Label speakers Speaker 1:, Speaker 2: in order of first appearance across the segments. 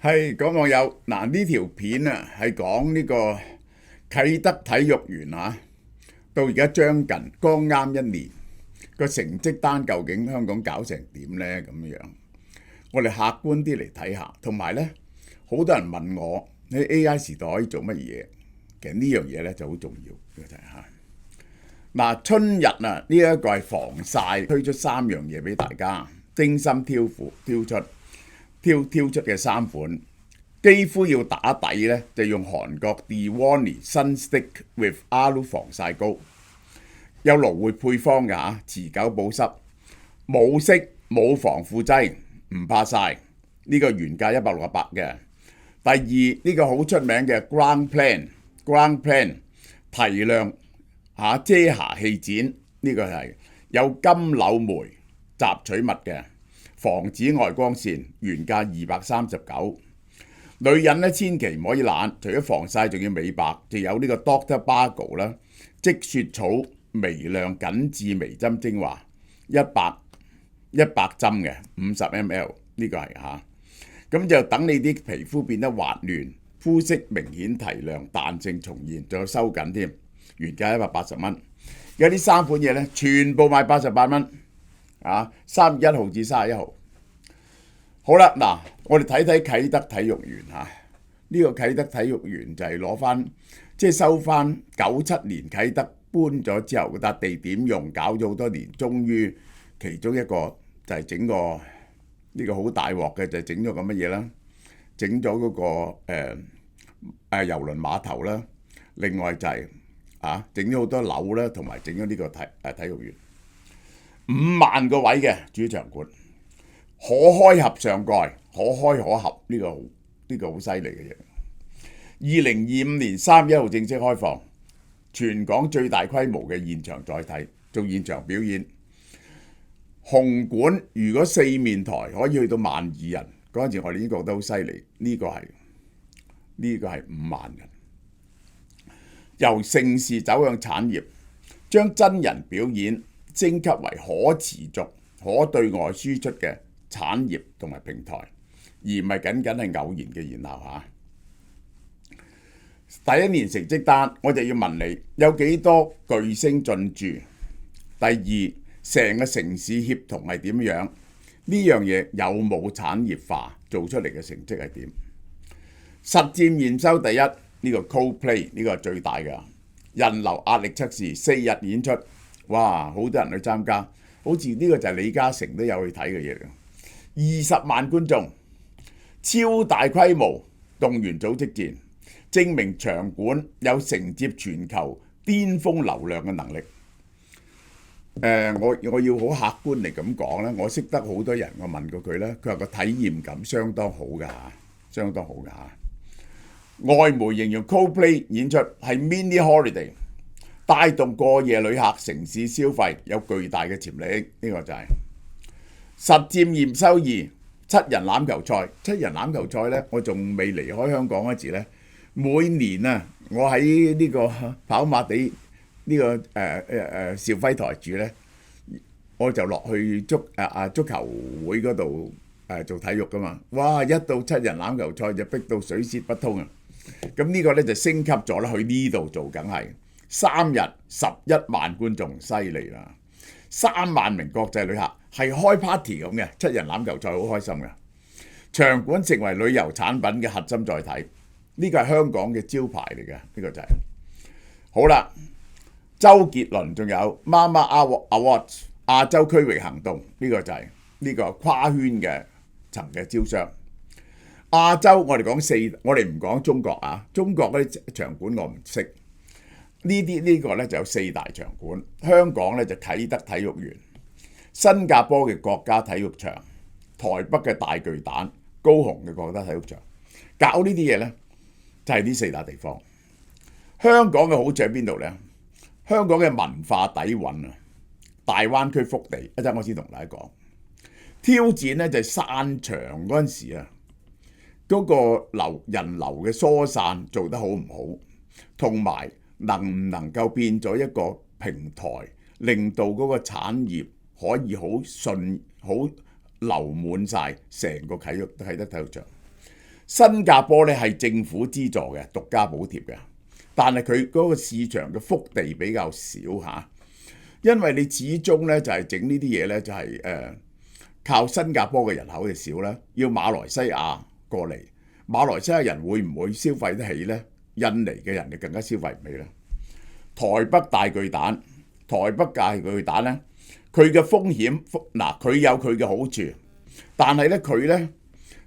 Speaker 1: 係講網友嗱，呢條片啊係講呢個啟德體育園到而家將近剛啱一年，個成績單究竟香港搞成點呢？咁樣我哋客觀啲嚟睇下，同埋呢，好多人問我喺 AI 時代可以做乜嘢？其實呢樣嘢呢就好重要嘅就係嗱，春日呢一個係防曬，推出3樣嘢俾大家，精心挑出嘅3款，肌膚要打底呢，就用韓國 Dewonnie Sunstick with Alu 防曬膏，有蘆薈配方嘅持久保濕，冇色冇防腐劑，唔怕曬。呢個原價168嘅。第二呢個好出名嘅 Ground Plan 提亮遮瑕氣墊，呢個係有金柳梅雜取物嘅，防紫外光線，原價239。女人咧千祈唔可以懶，除咗防曬仲要美白，就有呢個 Dr. Bargo 啦，積雪草微量緊緻微針精華100針嘅50ml， 呢個係咁就等你啲皮膚變得滑嫩，膚色明顯提亮，彈性重現，仲有收緊添，原價180蚊。有啲3款嘢咧，全部賣88蚊，3月1號至31號。好啦，嗱，我哋睇睇啟德體育園呢個啟德體育園就係攞翻，即係收翻97年啟德搬咗之後嗰笪地點用，搞咗好多年，終於其中一個就係整個呢個好大鑊嘅，就係整咗個乜嘢啦？整咗嗰個郵輪碼頭啦，另外就係整咗好多樓啦，同埋整咗呢個體育園，5萬個位嘅主場館。可開合上蓋，可開可合，呢個好犀利嘅嘢。2025年3月1號正式開放，全港最大規模嘅現場載體，做現場表演。紅館如果4面台可以去到12000人，嗰陣時我哋已經覺得好犀利。呢個係5萬人。由盛事走向產業，將真人表演升級為可持續、可對外輸出嘅產業同埋平台，而唔係僅僅係偶然嘅熱鬧第一年成績單，我就要問你有幾多巨星進駐？第二，成個城市協同係點樣？呢樣嘢有冇產業化？做出嚟嘅成績係點？實戰驗收第一，呢個 Coldplay 呢個係最大嘅人流壓力測試，4日演出，哇！好多人去參加，好似呢個就係李嘉誠都有去睇嘅嘢嚟。20萬觀眾，超大規模動員組織戰，證明場館有承接全球巔峰流量嘅能力。我要好客觀嚟咁講咧，我識得好多人，我問過佢咧，佢話個體驗感相當好㗎，相當好㗎。外媒形容 Coldplay 演出係 mini holiday， 帶動過夜旅客城市消費，有巨大嘅潛力。呢個就係實戰驗收2，七人欖球賽。七人欖球賽呢，我仲未離開香港嗰時呢，每年我喺呢個跑馬地呢個兆輝台住呢，我就落去足球會嗰度做體育噶嘛。哇！一到七人欖球賽就逼到水泄不通啊！咁呢個呢就升級咗啦，去呢度做梗係3日11萬觀眾，犀利啦！3萬名國際旅客，係開 party 咁嘅。七人欖球賽好開心嘅，場館成為旅遊產品嘅核心載體，呢個係香港嘅招牌嚟嘅。呢個就係好啦。周杰倫仲有 Mama Awards 亞洲區域行動，呢個就係呢個跨圈嘅層嘅招商。亞洲我哋講4，我哋唔講中國中國嗰啲場館我唔識。呢個呢就有4大場館，香港呢就啟德體育園，新加坡嘅國家體育場，台北嘅大巨蛋，高雄嘅國家體育場。搞呢啲嘢呢，就係呢4大地方。香港嘅好處喺邊度呢？香港嘅文化底蘊大灣區腹地，一陣我先同大家講。挑戰呢就係散場嗰陣時嗰個人流嘅疏散做得好唔好，同埋能唔能夠變咗一個平台，令到嗰個產業可以好流滿晒成個啟德體育場。新加坡咧係政府資助嘅，獨家補貼嘅，但係佢嗰個市場嘅幅地比較少嚇，因為你始終咧就係整呢啲嘢咧就係靠新加坡嘅人口就少啦，要馬來西亞過嚟，馬來西亞人會唔會消費得起呢？印尼嘅人就更加消費唔起啦。台北大巨蛋，台北大巨蛋咧，佢嘅風險嗱，佢有佢嘅好處，但係咧佢咧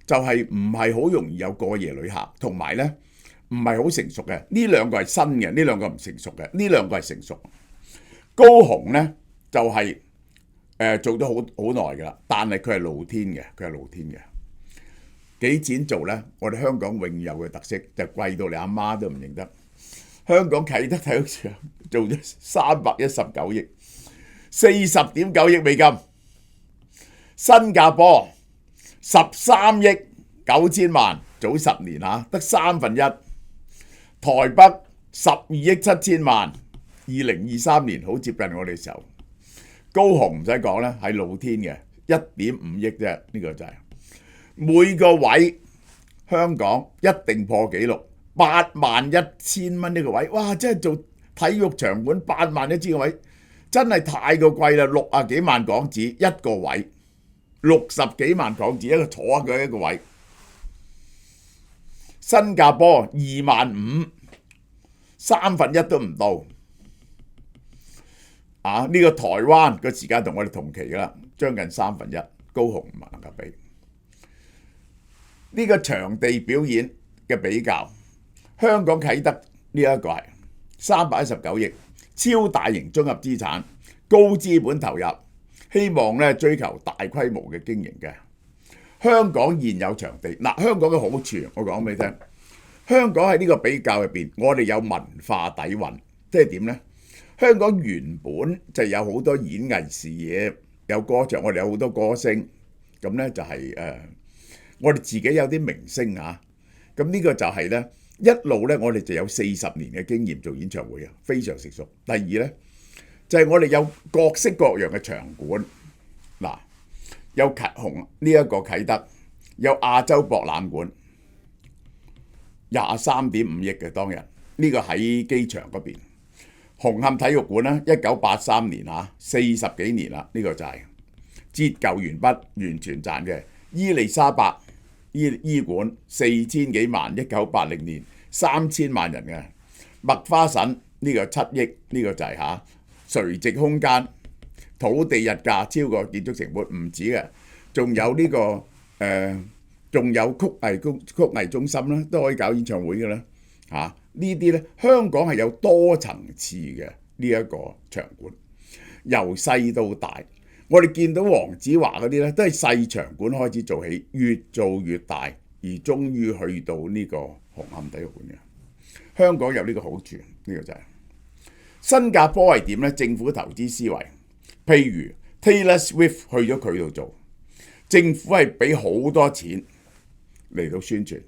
Speaker 1: 就係唔係好容易有過夜旅客，同埋咧唔係好成熟嘅。呢兩個係新嘅，呢兩個唔成熟嘅，呢兩個係成熟。高雄咧就係做咗好耐㗎啦，但係佢係露天嘅，佢係露天嘅。幾錢做咧？我哋香港永有嘅特色就貴到你阿媽都唔認得。香港啟德體育場做咗319億，40.9億美金。新加坡13億9千萬，早10年嚇，得1/3。台北12億7千萬，2023年好接近我哋時候。高雄唔使講啦，係露天嘅，1.5億啫，呢個就係每個位香港一定破紀錄，81000蚊呢個位，哇！真係做體育場館81000個位，真係太過貴啦，60幾萬港紙一個位，60幾萬港紙一個坐嘅一個位。新加坡25000，1/3都唔到。呢個台灣個時間同我哋同期㗎啦，將近1/3，高雄唔能夠比。呢個場地表演嘅比較，香港啟德呢一個係319億，超大型綜合資產，高資本投入，希望咧追求大規模嘅經營嘅。香港現有場地，嗱，香港嘅好處我講俾你聽，香港喺呢個比較入邊，我哋有文化底蘊，即係點呢？香港原本就有好多演藝事業，有歌唱，我哋有好多歌星，咁咧就係我哋自己有啲明星嚇，咁呢個就係咧一路咧，我哋就有40年嘅經驗做演唱會啊，非常成熟。第二咧就係我哋有各式各樣嘅場館，嗱，有紅呢一個啟德，有亞洲博覽館，23.5億嘅當日，呢個喺機場嗰邊。紅磡體育館咧，1983年嚇，40幾年啦，呢個就係折舊完畢，完全賺嘅。伊利沙伯醫館4000幾萬，1980年3000萬人嘅。麥花臣呢個7億，呢個就係嚇垂直空間，土地日價超過建築成本唔止嘅，仲有呢個仲有曲藝中心啦，都可以搞演唱會嘅啦嚇。呢啲咧，香港係有多層次嘅呢一個場館，由細到大，我哋見到黃子華嗰啲咧，都係細場館開始做起，越做越大，而終於去到呢個紅磡體育館嘅。香港有呢個好處，呢個就係新加坡係點呢？政府投資思維，譬如 Taylor Swift 去咗佢度做，政府係俾好多錢嚟到宣傳，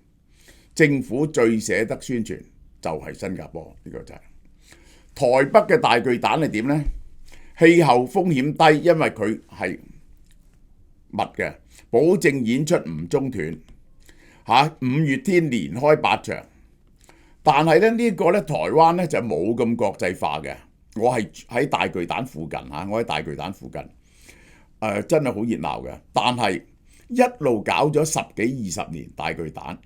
Speaker 1: 政府最捨得宣傳就係新加坡，呢個就係台北嘅大巨蛋係點呢？氣候風險低，因為佢係密嘅，保證演出唔中斷。五月天連開8場，但係咧呢個咧台灣咧就冇咁國際化嘅。我係喺大巨蛋附近嚇，我喺大巨蛋附近，真係好熱鬧嘅。但係一路搞咗10幾20年大巨蛋，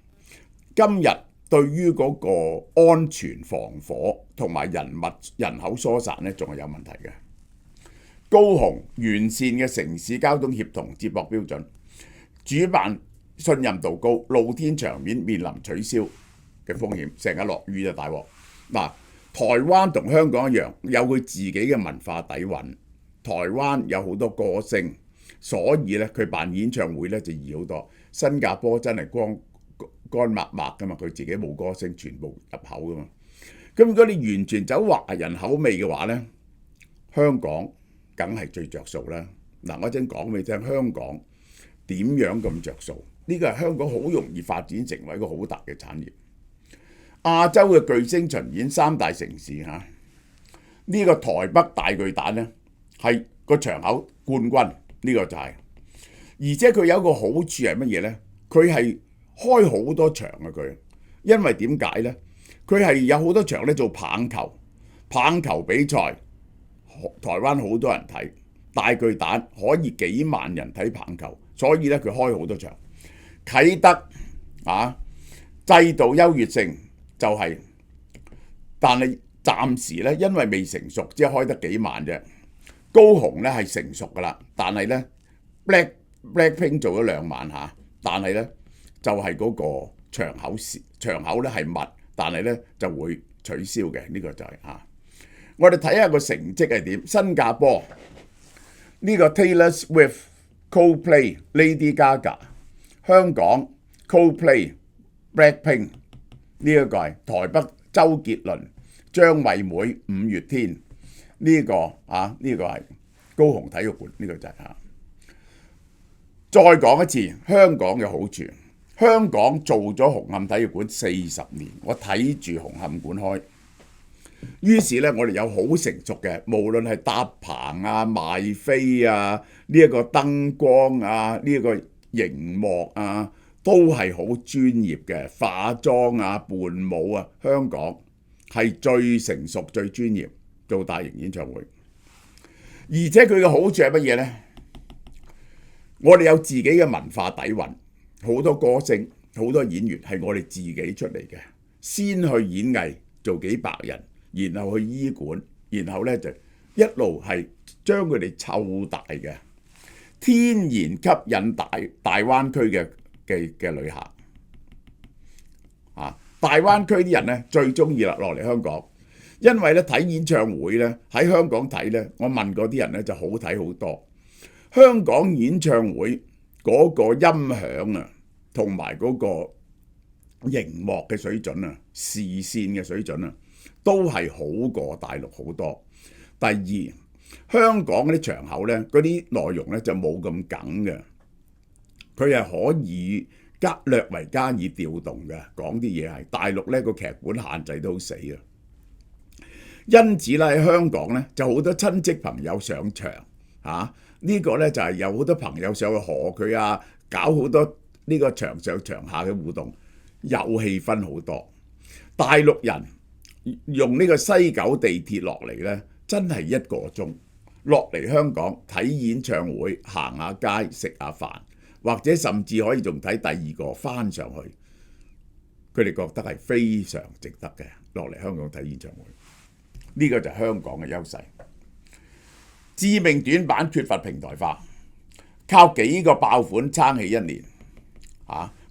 Speaker 1: 今日對於嗰個安全防火同埋人口疏散咧，仲係有問題嘅。高雄完善嘅城市交通協同接駁標準，主辦信任度高，露天場面面臨取消嘅風險，成日落雨就大鑊。嗱，台灣同香港一樣，有佢自己嘅文化底蘊。台灣有好多歌星，所以咧佢辦演唱會咧就易好多。新加坡真係乾抹抹噶嘛，佢自己冇歌星，全部入口噶嘛。咁如果你完全走華人口味嘅話咧，香港梗係最着數啦。嗱，我陣講俾你聽，香港點樣咁着數？呢個係香港好容易發展成為一個好大嘅產業。亞洲嘅巨星巡演3大城市嚇，呢個台北大巨蛋咧係個場口冠軍，呢個就係，而且佢有一個好處係乜嘢咧？佢係開好多場啊佢，因為點解呢？佢係有好多場咧做棒球，棒球比賽，台灣好多人睇，大巨蛋可以幾萬人睇棒球，所以咧佢開好多場。啟德制度優越性就係，但係暫時咧因為未成熟，只係開得幾萬啫。高雄咧係成熟噶啦，但係咧 Blackpink 做咗2萬嚇，但係咧就係嗰個場口咧係密，但係咧就會取消嘅，呢個就係我哋睇下個成績係點。新加坡呢個 Taylor Swift、Coldplay、Lady Gaga， 香港 Coldplay、Blackpink， 呢一個係台北周杰倫、張惠妹、五月天，呢個呢個係高雄體育館，呢個就係再講一次香港嘅好處。香港做咗紅磡體育館40年，我睇住紅磡館開，於是咧我哋有好成熟嘅，無論係搭棚啊、賣飛啊、呢一個燈光啊、呢一個熒幕啊，都係好專業嘅，化妝啊、伴舞啊，香港係最成熟、最專業做大型演唱會。而且佢嘅好處係乜嘢呢？我哋有自己嘅文化底蘊，好多歌星、好多演員係我哋自己出嚟嘅，先去演藝做幾百人，然後去醫館，然後咧就一路係將佢哋湊大嘅，天然吸引大灣區嘅旅客。大灣區啲人咧最中意落嚟香港，因為咧睇演唱會咧喺香港睇咧，我問嗰啲人咧就好睇好多。香港演唱會嗰個音響啊，同埋嗰個熒幕嘅水準啊、視線嘅水準啊，都係好過大陸好多。第二，香港嗰啲場口咧，嗰啲內容咧就冇咁緊嘅，佢係可以略為加以調動嘅，講啲嘢係大陸咧個劇本限制都好死啊。因此咧喺香港咧就好多親戚朋友上場呢個咧就係有好多朋友上去賀佢啊，搞好多呢個場上場下嘅互動，有氣氛好多。大陸人用呢個西九地鐵落嚟咧，真係1個鐘落嚟香港睇演唱會，行下街食下飯，或者甚至可以仲睇第二個翻上去。佢哋覺得係非常值得嘅，落嚟香港睇演唱會。呢個就係香港嘅優勢。致命短板缺乏平台化，靠幾個爆款撐起一年，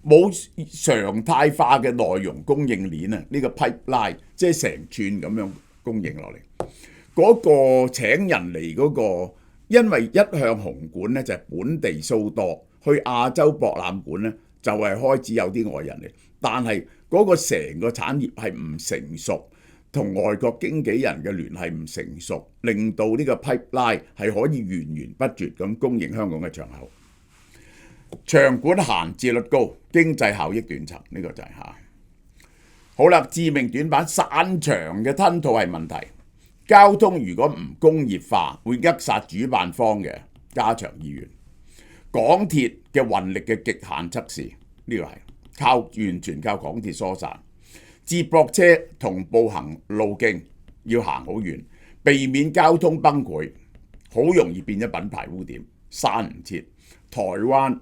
Speaker 1: 冇常態化嘅內容供應鏈啊！呢個 pipeline 即係成串咁樣供應落嚟。嗰個請人嚟嗰個，因為一向紅館咧就係本地數多，去亞洲博覽館咧就係開始有啲外人嚟，但係嗰個成個產業係唔成熟。同外國經紀人嘅聯繫唔成熟，令到呢個 pipeline 係可以源源不絕咁供應香港嘅場口。場館閒置率高，經濟效益斷層，呢個就係好啦。致命短板散場嘅吞吐係問題。交通如果唔工業化，會扼殺主辦方嘅加場意願。港鐵嘅運力嘅極限測試，呢個係完全靠港鐵疏散。接駁車同步行路徑要行好遠，避免交通崩潰，好容易變咗品牌污點，刪唔切。台灣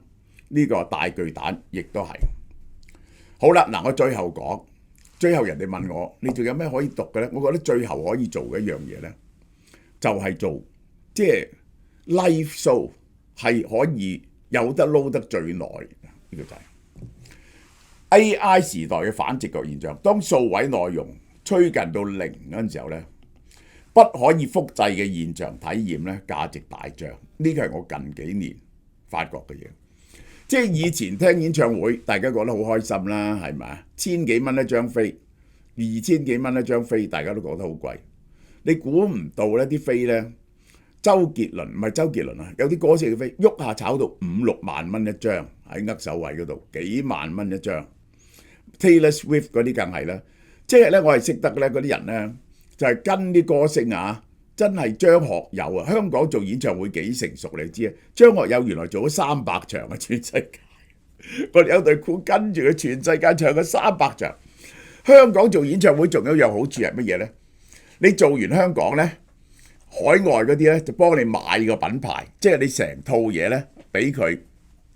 Speaker 1: 呢個大巨蛋亦都係。好啦，嗱，我最後講，最後人哋問我，你仲有咩可以讀嘅呢？我覺得最後可以做嘅一樣嘢呢，就係做即係 live show 係可以有得撈得最耐，呢個就係。AI 時代嘅反直覺現象，當數位內容趨近到0嗰陣時候呢，不可以複製嘅現場體驗呢，價值大漲。呢個係我近幾年發覺嘅嘢。即係以前聽演唱會，大家覺得好開心啦，係咪啊？1000幾蚊一張飛，2000幾蚊一張飛，大家都覺得好貴。你估唔到呢啲飛呢，周杰倫唔係周杰倫啊，有啲歌星嘅飛喐下炒到5-6萬蚊一張，喺握手位嗰度幾萬蚊一張。Taylor Swift 嗰啲更係啦，即係咧我係識得咧嗰啲人咧，就係跟啲歌星真係張學友香港做演唱會幾成熟你知啊？張學友原來做咗300場全世界，我哋有隊褲跟住佢全世界唱咗300場。香港做演唱會仲有一樣好處係乜嘢呢？你做完香港呢，海外嗰啲呢就幫你買個品牌，即係你成套嘢呢俾佢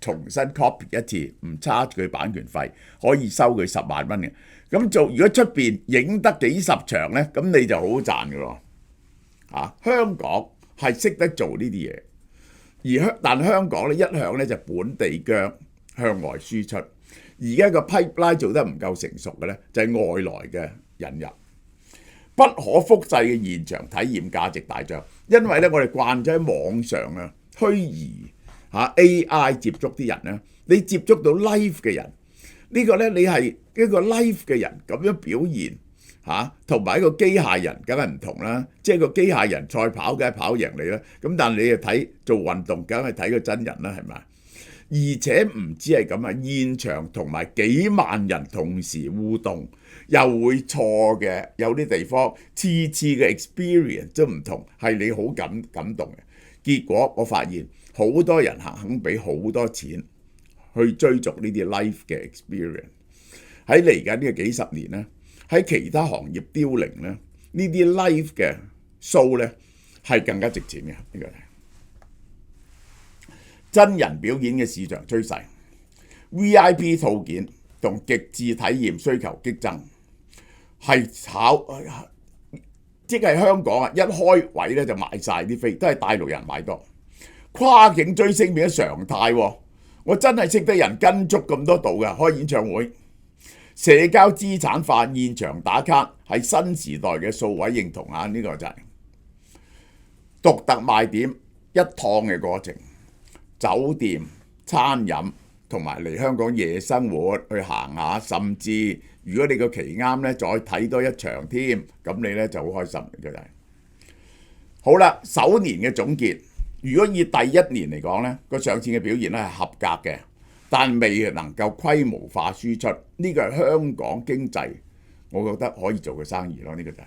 Speaker 1: 重新 copy 一次，唔差佢版權費，可以收佢10萬蚊嘅。咁如果出邊影得幾十場呢，咁你就好賺嘅咯。香港係識得做呢啲嘢，但香港呢一向呢就本地薑向外輸出。而家個 pipeline 做得唔夠成熟嘅呢，就係外來嘅引入，不可複製嘅現場體驗價值大漲。因為呢，我哋慣咗喺網上虛擬AI 接觸啲人呢，你接觸到 live 嘅人，呢個呢，你係一個 live 嘅人咁樣表現同埋一個機械人梗係唔同啦。即係個機械人賽跑梗係跑贏你啦，咁但係你睇做運動梗係睇個真人啦，係咪？而且唔止係咁啊，現場同埋幾萬人同時互動，又會錯嘅，有啲地方次嘅 experience 都唔同，係你好感動嘅。結果我發現好多人肯俾好多錢去追逐呢啲 live 嘅 experience。喺嚟緊呢個幾十年呢，喺其他行業凋零呢，呢啲 live 嘅 show 呢係更加值錢嘅。呢個真人表演嘅市場趨勢 ，VIP 套件同極致體驗需求激增，即係香港一開位咧就賣晒啲飛，都係大陸人買多，跨境追星變咗常態。我真係識得人跟足咁多度嘅開演唱會，社交資產化現場打卡係新時代嘅數位認同啊！呢個就係獨特賣點一趟嘅過程。酒店、餐飲同埋嚟香港夜生活去行下，甚至如果你個期啱呢，再睇多一場添，咁你呢就好開心嘅。好啦，首年嘅總結，如果以第一年嚟講呢，個上線嘅表現呢係合格嘅，但未能夠規模化輸出，呢個係香港經濟我覺得可以做嘅生意咯。呢個就係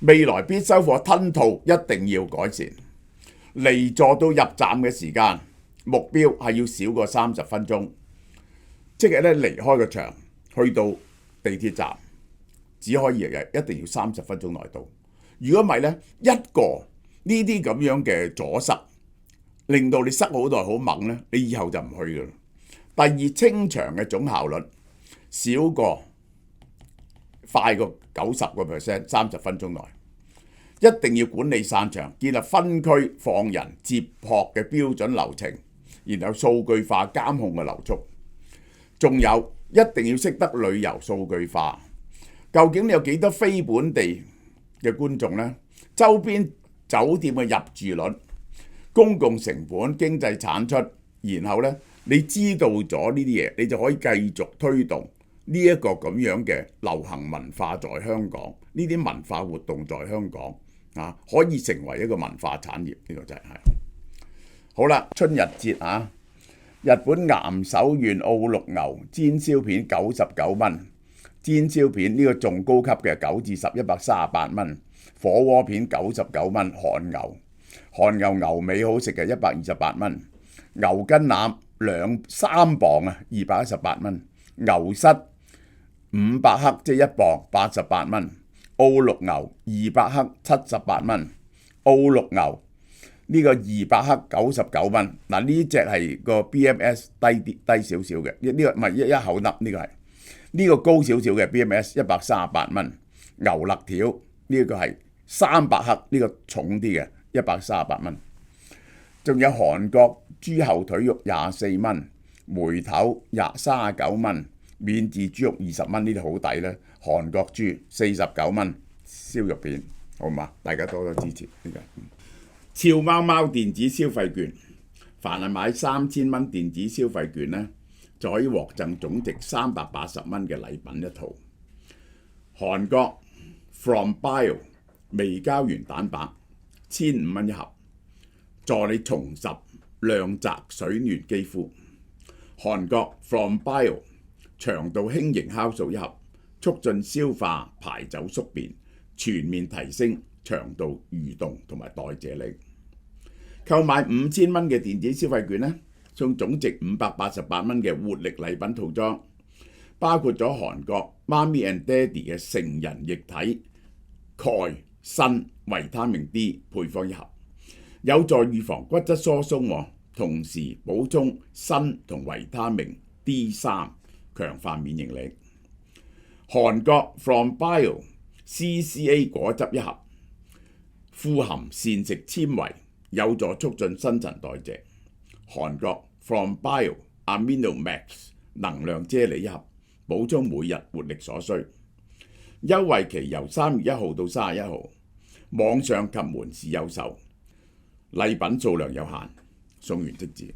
Speaker 1: 未來必修課吞吐，一定要改善。離座到入站嘅時間目標係要少過30分鐘，即係咧離開個場去到地鐵站只可以一定要30分鐘內到。如果唔係呢，一個呢啲咁樣嘅阻塞，令到你塞好耐好猛呢，你以後就唔去噶啦。第二，清場嘅總效率少過快過90%， 30分鐘內。一定要管理散場，建立分區放人接駁嘅標準流程，然後數據化監控嘅流速。仲有一定要識得旅遊數據化，究竟你有幾多非本地嘅觀眾呢？周邊酒店嘅入住率、公共成本、經濟產出，然後呢，你知道咗呢啲嘢，你就可以繼續推動呢一個咁樣嘅流行文化在香港，呢啲文化活動在香港。可以成為一個文化產業，呢個就係好啦。春日節日本岩手縣奧陸牛煎燒片99蚊，煎燒片呢個仲高級嘅9至10 138蚊，火鍋片99蚊，韓牛牛尾好食嘅128蚊，牛筋腩3磅218蚊，牛膝500克即係1磅88蚊。奧陸牛200克78蚊，奧陸牛呢個200克99蚊。嗱，呢隻係個 BMS 低少少嘅，呢個唔係一口粒，呢個係呢個高少少嘅 BMS 138蚊。牛肋條呢個係300克，呢個重啲嘅138蚊。仲有韓國豬後腿肉24蚊，梅頭39蚊。免治豬肉20蚊，呢啲好抵咧。韓國豬49蚊燒肉片，好嘛？大家多多支持呢個。俏貓貓電子消費券，凡係買3000蚊電子消費券呢，就可以獲贈總值380蚊嘅禮品一套。韓國 From Bio 微膠原蛋白1500蚊一盒，助你重拾亮澤水嫩肌膚。韓國 From Bio腸道輕盈酵素一盒，促進消化排走宿便，全面提升腸道蠕動同埋代謝力。購買5000蚊嘅電子消費券呢，送總值588蚊嘅活力禮品套裝，包括咗韓國媽咪 and Daddy 嘅成人液體鈣、鋅、維他命 D 配方一盒，有助預防骨質疏鬆，同時補充鋅同維他命 D3，強化免疫力。韓國 From Bio CCA 果汁一盒，富含膳食纖維，有助促進新陳代謝。韓國 From Bio Amino Max 能量啫喱一盒，補充每日活力所需。優惠期由3月1號到31號，網上及門市有售，禮品數量有限，送完即止。